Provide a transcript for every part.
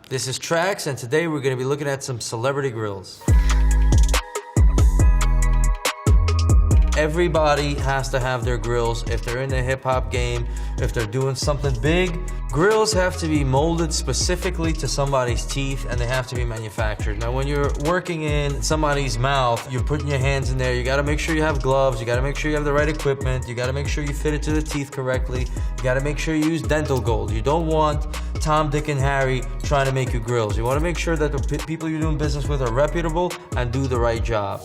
This is Trax, and today we're going to be looking at some celebrity grills. Everybody has to have their grills. If they're in the hip-hop game, if they're doing something big, grills have to be molded specifically to somebody's teeth, and they have to be manufactured. Now, when you're working in somebody's mouth, you're putting your hands in there, you gotta make sure you have gloves, you gotta make sure you have the right equipment, you gotta make sure you fit it to the teeth correctly, you gotta make sure you use dental gold. You don't want Tom, Dick, and Harry trying to make you grills. You wanna make sure that the people you're doing business with are reputable and do the right job.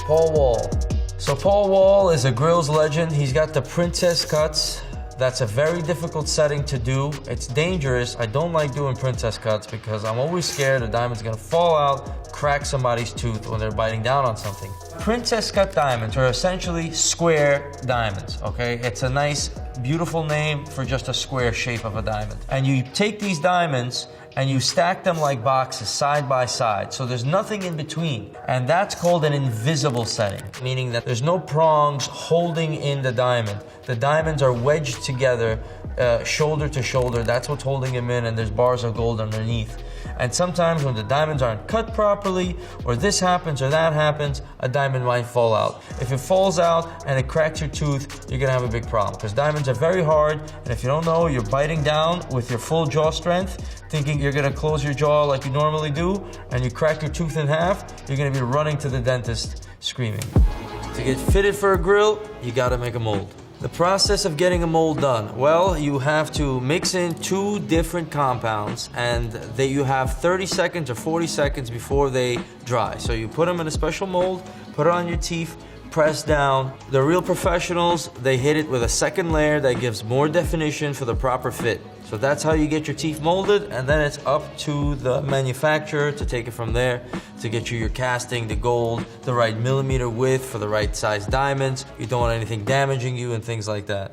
Paul Wall. So Paul Wall is a grills legend. He's got the princess cuts. That's a very difficult setting to do. It's dangerous. I don't like doing princess cuts because I'm always scared the diamond's gonna fall out, crack somebody's tooth when they're biting down on something. Princess cut diamonds are essentially square diamonds, okay? It's a nice, beautiful name for just a square shape of a diamond. And you take these diamonds and you stack them like boxes side by side. So there's nothing in between. And that's called an invisible setting, meaning that there's no prongs holding in the diamond. The diamonds are wedged together, shoulder to shoulder. That's what's holding them in, and there's bars of gold underneath. And sometimes when the diamonds aren't cut properly, or this happens or that happens, a diamond might fall out. If it falls out and it cracks your tooth, you're gonna have a big problem, because diamonds are very hard, and if you don't know, you're biting down with your full jaw strength, thinking you're gonna close your jaw like you normally do, and you crack your tooth in half, you're gonna be running to the dentist screaming. To get fitted for a grill, you gotta make a mold. The process of getting a mold done, well, you have to mix in 2 different compounds, and you have 30 seconds or 40 seconds before they dry. So you put them in a special mold, put it on your teeth, press down. The real professionals, they hit it with a second layer that gives more definition for the proper fit. So that's how you get your teeth molded, and then it's up to the manufacturer to take it from there to get you your casting, the gold, the right millimeter width for the right size diamonds. You don't want anything damaging you and things like that.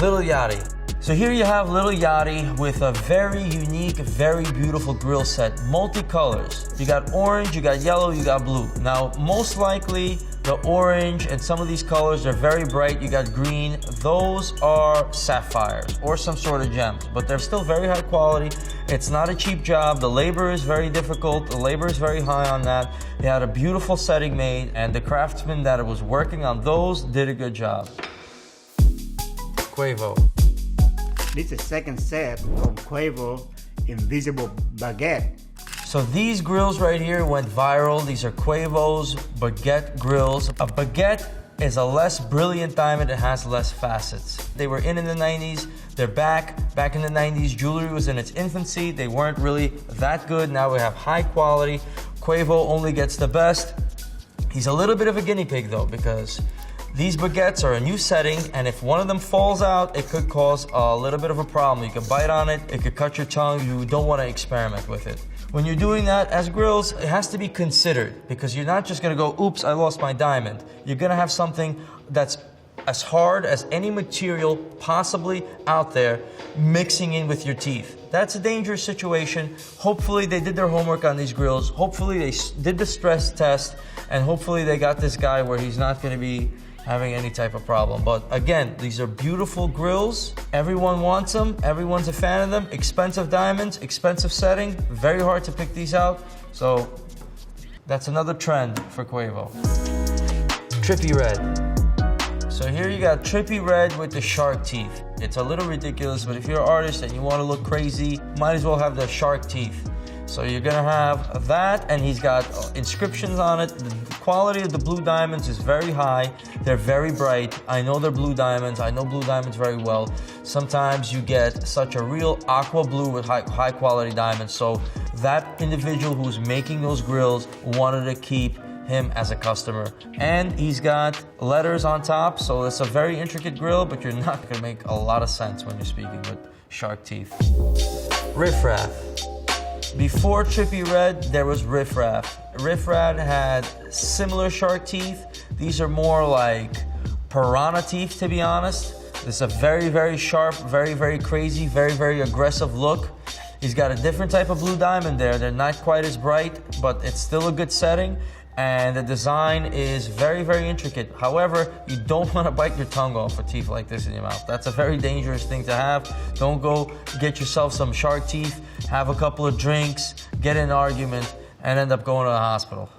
Lil Yachty. So here you have Lil Yachty with a very unique, very beautiful grill set, multicolors. You got orange, you got yellow, you got blue. Now, most likely, the orange and some of these colors are very bright. You got green. Those are sapphires or some sort of gems, but they're still very high quality. It's not a cheap job. The labor is very difficult. The labor is very high on that. They had a beautiful setting made, and the craftsman that was working on those did a good job. Quavo. This is the second set of Quavo Invisible Baguette. So these grills right here went viral. These are Quavo's baguette grills. A baguette is a less brilliant diamond. It has less facets. They were in the 90s. They're back. Back in the 90s, jewelry was in its infancy. They weren't really that good. Now we have high quality. Quavo only gets the best. He's a little bit of a guinea pig though, because these baguettes are a new setting, and if one of them falls out, it could cause a little bit of a problem. You could bite on it, it could cut your tongue. You don't want to experiment with it. When you're doing that as grills, it has to be considered, because you're not just gonna go, oops, I lost my diamond. You're gonna have something that's as hard as any material possibly out there mixing in with your teeth. That's a dangerous situation. Hopefully they did their homework on these grills. Hopefully they did the stress test, and hopefully they got this guy where he's not gonna be having any type of problem. But again, these are beautiful grills. Everyone wants them. Everyone's a fan of them. Expensive diamonds, expensive setting. Very hard to pick these out. So that's another trend for Quavo. Trippi Read. So here you got Trippi Read with the shark teeth. It's a little ridiculous, but if you're an artist and you want to look crazy, might as well have the shark teeth. So you're gonna have that, and he's got inscriptions on it. The quality of the blue diamonds is very high. They're very bright. I know they're blue diamonds. I know blue diamonds very well. Sometimes you get such a real aqua blue with high quality diamonds. So that individual who's making those grills wanted to keep him as a customer. And he's got letters on top, so it's a very intricate grill, but you're not gonna make a lot of sense when you're speaking with shark teeth. Riff Raff. Before Trippi Read, there was Riff Raff. Riff Raff had similar shark teeth. These are more like piranha teeth, to be honest. This is a very, very sharp, very, very crazy, very, very aggressive look. He's got a different type of blue diamond there. They're not quite as bright, but it's still a good setting. and the design is very, very intricate. However, you don't want to bite your tongue off with teeth like this in your mouth. That's a very dangerous thing to have. Don't go get yourself some shark teeth, have a couple of drinks, get in an argument, and end up going to the hospital.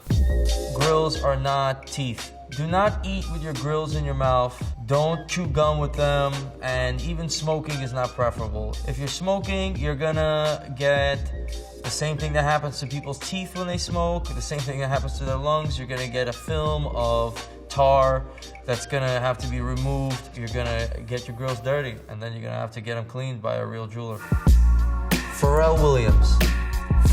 Grills are not teeth. Do not eat with your grills in your mouth. Don't chew gum with them, and even smoking is not preferable. If you're smoking, you're gonna get the same thing that happens to people's teeth when they smoke, the same thing that happens to their lungs. You're gonna get a film of tar that's gonna have to be removed. You're gonna get your grills dirty, and then you're gonna have to get them cleaned by a real jeweler. Pharrell Williams.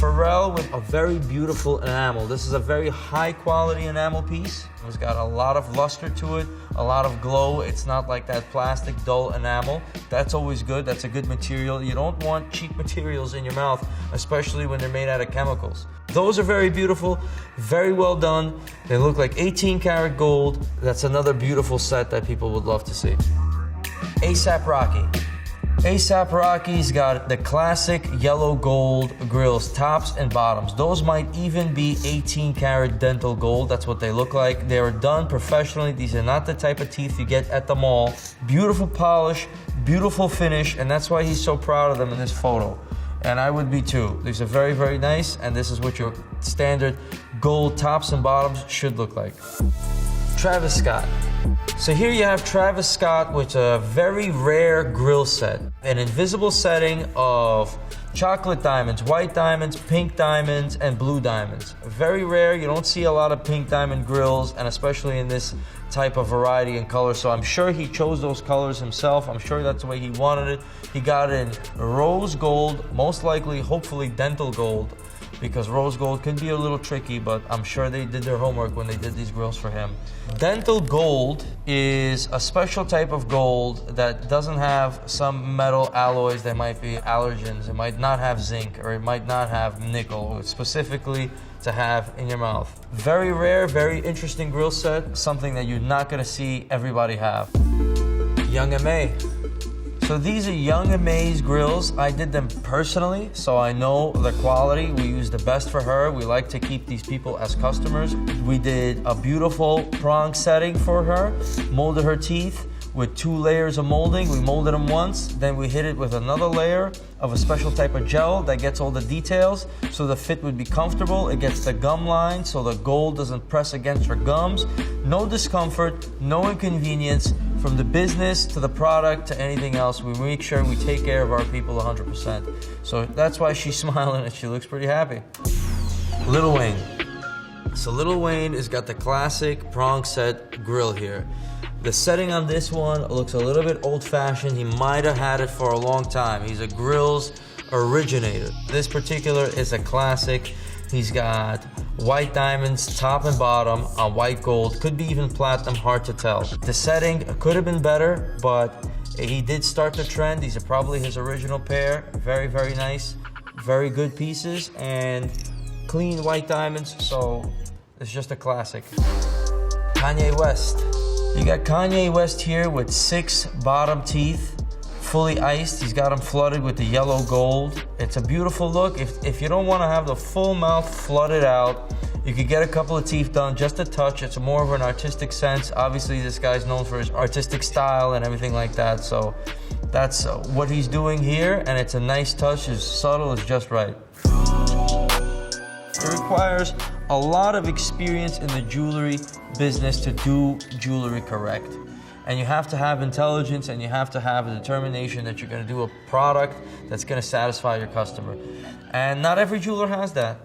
Pharrell with a very beautiful enamel. This is a very high quality enamel piece. It's got a lot of luster to it, a lot of glow. It's not like that plastic dull enamel. That's always good. That's a good material. You don't want cheap materials in your mouth, especially when they're made out of chemicals. Those are very beautiful, very well done. They look like 18 karat gold. That's another beautiful set that people would love to see. A$AP Rocky. A$AP Rocky's got the classic yellow gold grills, tops and bottoms. Those might even be 18 karat dental gold. That's what they look like. They are done professionally. These are not the type of teeth you get at the mall. Beautiful polish, beautiful finish, and that's why he's so proud of them in this photo. And I would be too. These are very, very nice, and this is what your standard gold tops and bottoms should look like. Travis Scott. So here you have Travis Scott with a very rare grill set. An invisible setting of chocolate diamonds, white diamonds, pink diamonds, and blue diamonds. Very rare. You don't see a lot of pink diamond grills, and especially in this type of variety and color. So I'm sure he chose those colors himself. I'm sure that's the way he wanted it. He got it in rose gold, most likely, hopefully dental gold, because rose gold can be a little tricky, but I'm sure they did their homework when they did these grills for him. Dental gold is a special type of gold that doesn't have some metal alloys that might be allergens. It might not have zinc, or it might not have nickel, specifically to have in your mouth. Very rare, very interesting grill set, something that you're not gonna see everybody have. Young M.A. So these are Young M.A.'s grills. I did them personally, so I know the quality. We use the best for her. We like to keep these people as customers. We did a beautiful prong setting for her, molded her teeth with 2 layers of molding. We molded them once, then we hit it with another layer of a special type of gel that gets all the details, so the fit would be comfortable. It gets the gum line, so the gold doesn't press against her gums. No discomfort, no inconvenience. From the business to the product to anything else, we make sure we take care of our people 100%. So that's why she's smiling and she looks pretty happy. Lil Wayne. So Lil Wayne has got the classic prong set grill here. The setting on this one looks a little bit old-fashioned. He might have had it for a long time. He's a grills originator. This particular is a classic. He's got white diamonds, top and bottom, on white gold. Could be even platinum, hard to tell. The setting could have been better, but he did start the trend. These are probably his original pair. Very, very nice. Very good pieces and clean white diamonds, so it's just a classic. Kanye West. You got Kanye West here with 6 bottom teeth, fully iced. He's got them flooded with the yellow gold. It's a beautiful look. If you don't want to have the full mouth flooded out, you could get a couple of teeth done, just a touch. It's more of an artistic sense. Obviously, this guy's known for his artistic style and everything like that, so that's what he's doing here, and it's a nice touch. It's subtle, it's just right. It requires a lot of experience in the jewelry business to do jewelry correct. And you have to have intelligence, and you have to have a determination that you're going to do a product that's going to satisfy your customer. And not every jeweler has that.